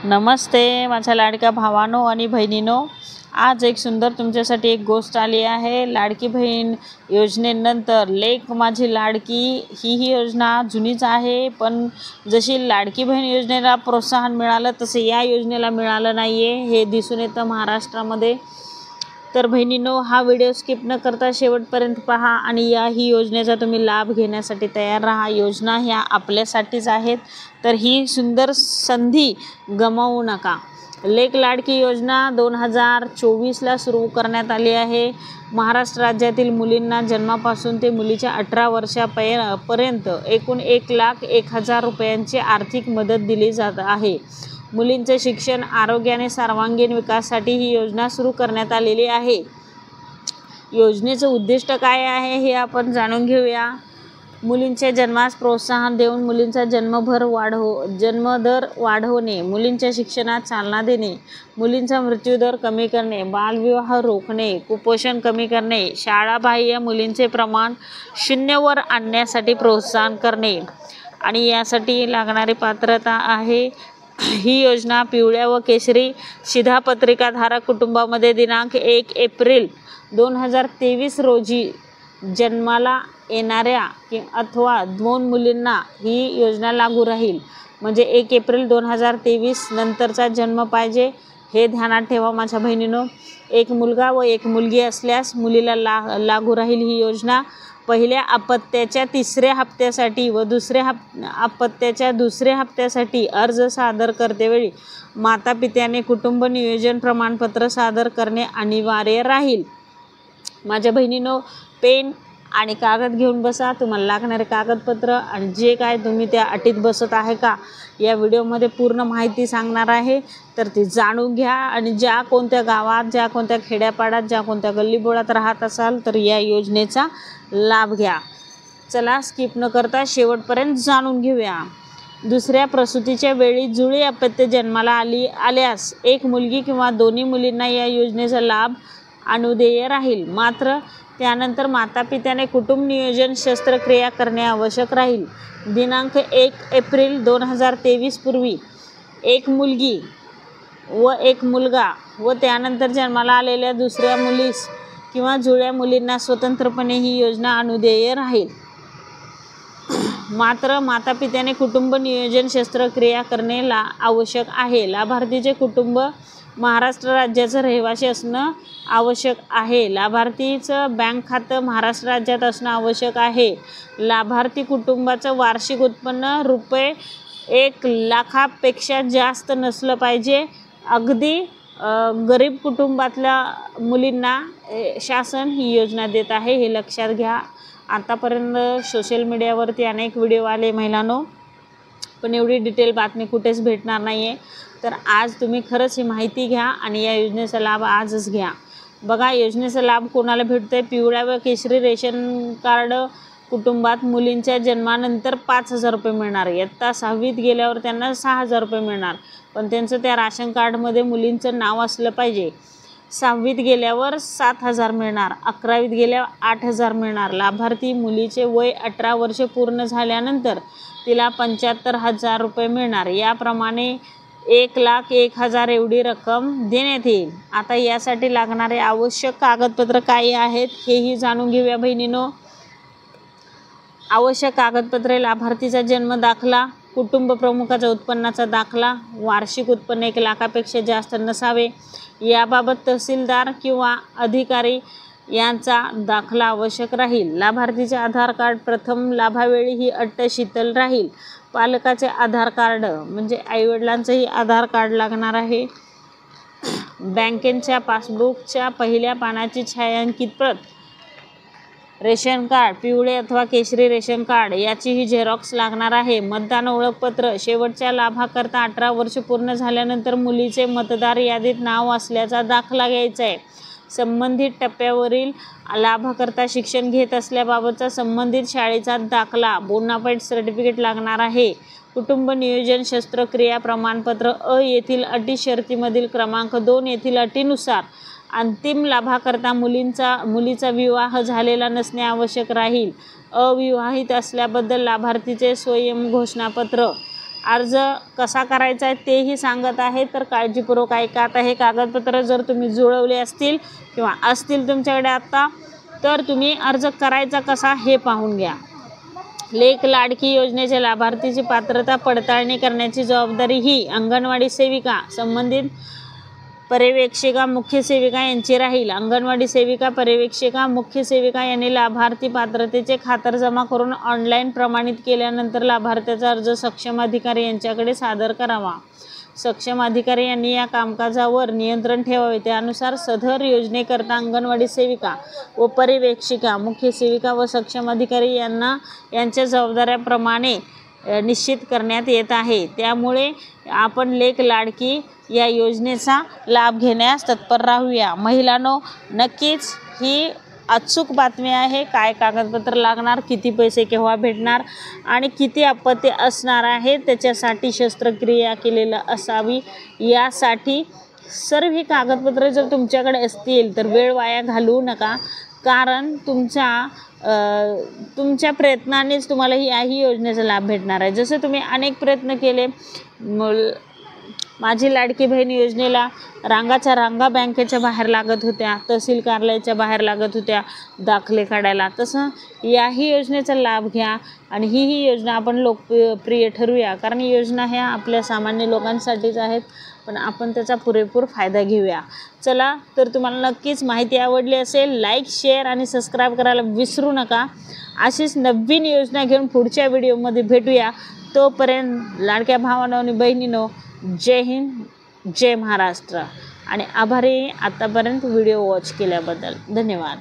नमस्ते माझ्या लाडक्या भावांनो आणि बहिणींनो, आज एक सुंदर तुमच्यासाठी एक गोष्ट आली आहे। लाडकी बहीण योजनेनंतर लेक माझी लाडकी ही योजना जुनीच आहे, पण जशी लाडकी बहीण योजनेला प्रोत्साहन मिळालं तसे या योजनेला मिळालं नाही आहे, हे दिसून येतं महाराष्ट्रामध्ये। तर बहिणींनो, हा व्हिडिओ स्किप न करता शेवटपर्यंत पहा आणि ही योजनेचा तुम्ही लाभ घेण्यासाठी तयार राहा। योजना ह्या आपल्यासाठीच आहेत, तर ही सुंदर संधी गमावू नका। लेक लाडकी योजना 2024ला सुरू करण्यात आली आहे। महाराष्ट्र राज्यातील मुलींना जन्मापासून ते मुलीच्या 18 वर्षापर्यंत एकूण 1,01,000 रुपयांची आर्थिक मदत दिली जात आहे। मुलींचे शिक्षण, आरोग्य आणि सर्वांगीण विकासासाठी ही योजना सुरू करण्यात आलेली आहे। योजनेचं उद्दिष्ट काय आहे हे आपण जाणून घेऊया। मुलींच्या जन्मास प्रोत्साहन देऊन मुलींचा जन्मदर वाढवणे, मुलींच्या शिक्षणात चालना देणे, मुलींचा मृत्यूदर कमी करणे, बालविवाह रोखणे, कुपोषण कमी करणे, शाळाबाह्य मुलींचे प्रमाण 0वर आणण्यासाठी प्रोत्साहन करणे आणि यासाठी लागणारी पात्रता आहे। ही योजना पिवळ्या व केशरी शिधापत्रिकाधारक कुटुंबामध्ये दिनांक 1 एप्रिल 2023 रोजी जन्माला येणाऱ्या अथवा 2 मुलींना ही योजना लागू राहील। म्हणजे 1 एप्रिल 2023 नंतरचा जन्म पाहिजे, हे ध्यानात ठेवा माझ्या बहिणींनो। एक मुलगा व एक मुलगी असल्यास मुलीला लागू राहील ही योजना। पहिल्या अपत्याच्या 3ऱ्या हप्त्यासाठी व अपत्याच्या 2ऱ्या हप्त्यासाठी अर्ज सादर करतेवेळी मातापित्याने कुटुंब नियोजन प्रमाणपत्र सादर करणे अनिवार्य राहील। माझ्या बहिणींनो, पेन आणि कागद घेऊन बसा। तुम्हाला लागणारे कागदपत्र आणि जे काय तुम्ही त्या अटीत बसत आहे का, या व्हिडिओमध्ये पूर्ण माहिती सांगणार आहे, तर ती जाणून घ्या। आणि ज्या कोणत्या गावात, ज्या कोणत्या खेड्यापाड्यात, ज्या कोणत्या गल्लीबोळात राहत असाल तर या योजनेचा लाभ घ्या। चला स्किप न करता शेवटपर्यंत जाणून घेऊया। दुसऱ्या प्रसूतीच्या वेळी जुळी अपत्य जन्माला आल्यास एक मुलगी किंवा दोन्ही मुलींना या योजनेचा लाभ अनुदेय राहील। मात्र त्यानंतर मातापित्याने कुटुंब नियोजन शस्त्रक्रिया करणे आवश्यक राहील। दिनांक 1 एप्रिल 2023 पूर्वी एक मुलगी व एक मुलगा व त्यानंतर जन्माला आलेल्या दुसऱ्या मुलीस किंवा जुळ्या मुलींना स्वतंत्रपणे ही योजना अनुदेय राहील। मात्र मातापित्याने कुटुंब नियोजन शस्त्रक्रिया करणे आवश्यक आहे। लाभार्थीचे कुटुंब महाराष्ट्र राज्याचं रहिवासी असणं आवश्यक आहे। लाभार्थीचं बँक खातं महाराष्ट्र राज्यात असणं आवश्यक आहे। लाभार्थी कुटुंबाचं वार्षिक उत्पन्न रुपये 1 लाखापेक्षा जास्त नसलं पाहिजे। अगदी गरीब कुटुंबातल्या मुलींना शासन ही योजना देत आहे, हे लक्षात घ्या। आतापर्यंत सोशल मीडियावरती अनेक व्हिडिओ आले महिलांनो, पण एवढी डिटेल बातमी कुठेच भेटणार नाही आहे। तर आज तुम्ही खरंच ही माहिती घ्या आणि या योजनेचा लाभ आजच घ्या। बघा, योजनेचा लाभ कोणाला भेटतोय? पिवळ्या व केशरी रेशन कार्ड कुटुंबात मुलींच्या जन्मानंतर 5,000 रुपये मिळणार। इयत्ता 6वीत गेल्यावर त्यांना 6,000 रुपये मिळणार, पण त्यांचं त्या राशन कार्डमध्ये मुलींचं नाव असलं पाहिजे। 6वीत गेल्यावर 7,000 मिळणार, 11वीत गेल्यावर 8,000 मिळणार। लाभार्थी मुलीचे वय 18 वर्ष पूर्ण झाल्यानंतर तिला 75,000 रुपये मिळणार। याप्रमाणे 1,01,000 एवढी रक्कम देण्यात येईल। आता यासाठी लागणारे आवश्यक कागदपत्र काय आहेत हेही जाणून घेऊया बहिणींनो। आवश्यक कागदपत्रे: लाभार्थीचा जन्म दाखला, कुटुंब प्रमुखाचा उत्पन्नाचा दाखला, वार्षिक उत्पन्न 1 लाखापेक्षा जास्त नसावे, याबाबत तहसीलदार किंवा अधिकारी यांचा दाखला आवश्यक राहील। लाभार्थीचे आधार कार्ड प्रथम लाभावेळी ही अट शिथिल राहील। पालकाचे आधार कार्ड म्हणजे आईवडिलांचंही आधार कार्ड लागणार आहे। बँकेच्या पासबुकच्या पहिल्या पानाची छायांकित प्रत, रेशन कार्ड पिवळे अथवा केशरी रेशन कार्ड याचीही झेरॉक्स लागणार आहे। मतदान ओळखपत्र, शेवटच्या लाभाकरता 18 वर्ष पूर्ण झाल्यानंतर मुलीचे मतदार यादीत नाव असल्याचा दाखला घ्यायचा आहे। संबंधित टप्प्यावरील लाभाकरता शिक्षण घेत असल्याबाबतचा संबंधित शाळेचा दाखला, बोनाफाईड सर्टिफिकेट लागणार आहे। कुटुंब नियोजन शस्त्रक्रिया प्रमाणपत्र अ येथील अटी शर्तीमधील क्रमांक 2 येथील अटीनुसार अंतिम लाभाकरता मुलीचा विवाह झालेला नसणे आवश्यक राहील। अविवाहित असल्याबद्दल लाभार्थीचे स्वयं घोषणापत्र अर्ज कसा करायचा आहे तेही सांगत आहे, तर काळजीपूर्वक ऐका. आता हे कागदपत्र जर तुम्ही जुळवले असतील किंवा असतील तुमच्याकडे आत्ता, तर तुम्ही अर्ज करायचा कसा हे पाहून घ्या. लेक लाडकी योजनेच्या लाभार्थीची पात्रता पडताळणी करण्याची जबाबदारी ही अंगणवाडी सेविका, संबंधित पर्यवेक्षिका, मुख्य सेविका यांची राहील. अंगणवाडी सेविका, पर्यवेक्षिका, मुख्य सेविका यांनी लाभार्थी पात्रतेचे खातरजमा करून ऑनलाईन प्रमाणित केल्यानंतर लाभार्थ्याचा अर्ज सक्षम अधिकारी यांच्याकडे सादर करावा. सक्षम अधिकारी यांनी या कामकाजावर नियंत्रण ठेवावे. त्यानुसार सदर योजनेकरता अंगणवाडी सेविका व पर्यवेक्षिका, मुख्य सेविका व सक्षम अधिकारी यांना यांच्या जबाबदाऱ्याप्रमाणे निश्चित करण्यात येत आहे. त्यामुळे आपण लेक लाडकी या योजनेचा लाभ घेण्यास तत्पर राहूया. महिलांनो, नक्कीच ही अचूक बातमी आहे. काय कागदपत्र लागणार, किती पैसे केव्हा भेटणार आणि किती अपत्य असणार आहे, त्याच्यासाठी शस्त्रक्रिया केलेलं असावी. यासाठी सर्व ही कागदपत्रे जर तुमच्याकडे असतील तर वेळ वाया घालवू नका, कारण तुमच्या प्रयत्नानेच तुम्हाला ही योजनेचा लाभ भेटणार आहे. जसं तुम्ही अनेक प्रयत्न केले, माझी लाडकी बहीण योजनेला रांगाच्या रांगा बँकेच्या बाहेर लागत होत्या, तहसील कार्यालयाच्या बाहेर लागत होत्या दाखले काढायला, तसं याही योजनेचा लाभ घ्या आणि ही योजना आपण लोकप्रिय ठरूया. कारण योजना ह्या आपल्या सामान्य लोकांसाठीच आहेत, पण आपण त्याचा पुरेपूर फायदा घेऊया. चला, तर तुम्हाला नक्कीच माहिती आवडली असेल, लाईक, शेअर आणि सबस्क्राईब करायला विसरू नका. अशीच नवीन योजना घेऊन पुढच्या व्हिडिओमध्ये भेटूया. तोपर्यंत लाडक्या भावांनो आणि बहिणींनो, जय हिंद, जय महाराष्ट्र आणि आभारी आतापर्यंत व्हिडिओ वॉच केल्याबद्दल. धन्यवाद.